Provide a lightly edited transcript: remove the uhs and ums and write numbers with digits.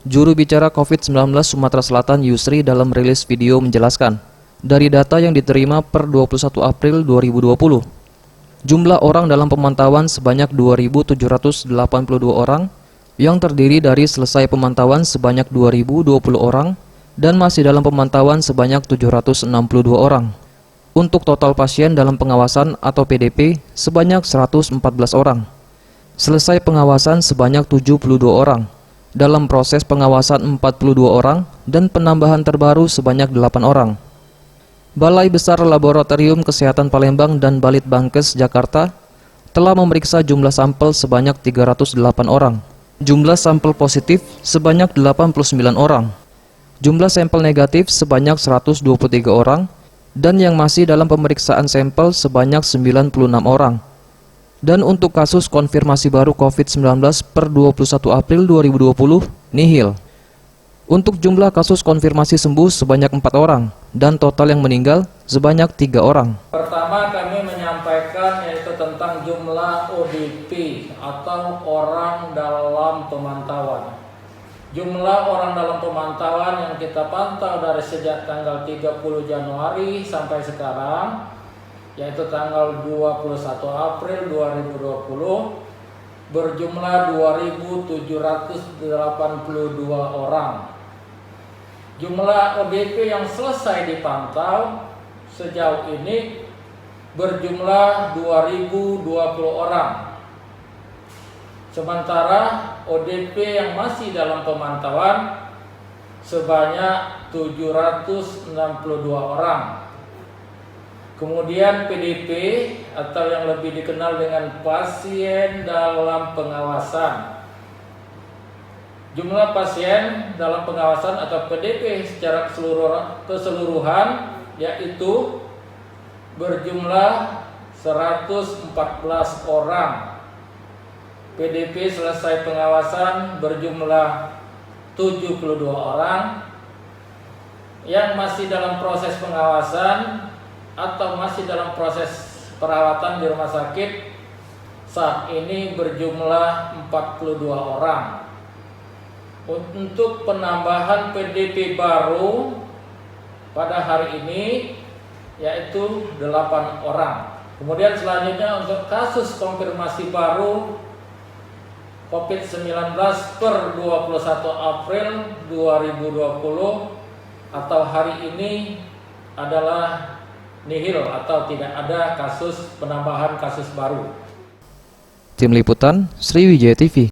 Juru bicara COVID-19 Sumatera Selatan Yusri dalam rilis video menjelaskan, dari data yang diterima per 21 April 2020, jumlah orang dalam pemantauan sebanyak 2.782 orang, yang terdiri dari selesai pemantauan sebanyak 2.020 orang, dan masih dalam pemantauan sebanyak 762 orang. Untuk total pasien dalam pengawasan atau PDP sebanyak 114 orang. Selesai pengawasan sebanyak 72 orang. Dalam proses pengawasan 42 orang dan penambahan terbaru sebanyak 8 orang. Balai Besar Laboratorium Kesehatan Palembang dan Balitbangkes Jakarta telah memeriksa jumlah sampel sebanyak 308 orang. Jumlah sampel positif sebanyak 89 orang. Jumlah sampel negatif sebanyak 123 orang dan yang masih dalam pemeriksaan sampel sebanyak 96 orang. Dan untuk kasus konfirmasi baru COVID-19 per 21 April 2020, nihil. Untuk jumlah kasus konfirmasi sembuh sebanyak 4 orang, dan total yang meninggal sebanyak 3 orang. Pertama, kami menyampaikan yaitu tentang jumlah ODP atau orang dalam pemantauan. Jumlah orang dalam pemantauan yang kita pantau dari sejak tanggal 30 Januari sampai sekarang, yaitu tanggal 21 April 2020, berjumlah 2.782 orang. Jumlah ODP yang selesai dipantau sejauh ini berjumlah 2.020 orang. Sementara ODP yang masih dalam pemantauan sebanyak 762 orang. Kemudian PDP atau yang lebih dikenal dengan pasien dalam pengawasan. Jumlah pasien dalam pengawasan atau PDP secara keseluruhan yaitu berjumlah 114 orang. PDP selesai pengawasan berjumlah 72 orang. Yang masih dalam proses pengawasan atau masih dalam proses perawatan di rumah sakit saat ini berjumlah 42 orang. Untuk penambahan PDP baru pada hari ini yaitu 8 orang. Kemudian selanjutnya untuk kasus konfirmasi baru COVID-19 per 21 April 2020 atau hari ini adalah nihil atau tidak ada kasus penambahan kasus baru. Tim Liputan Sriwijaya TV.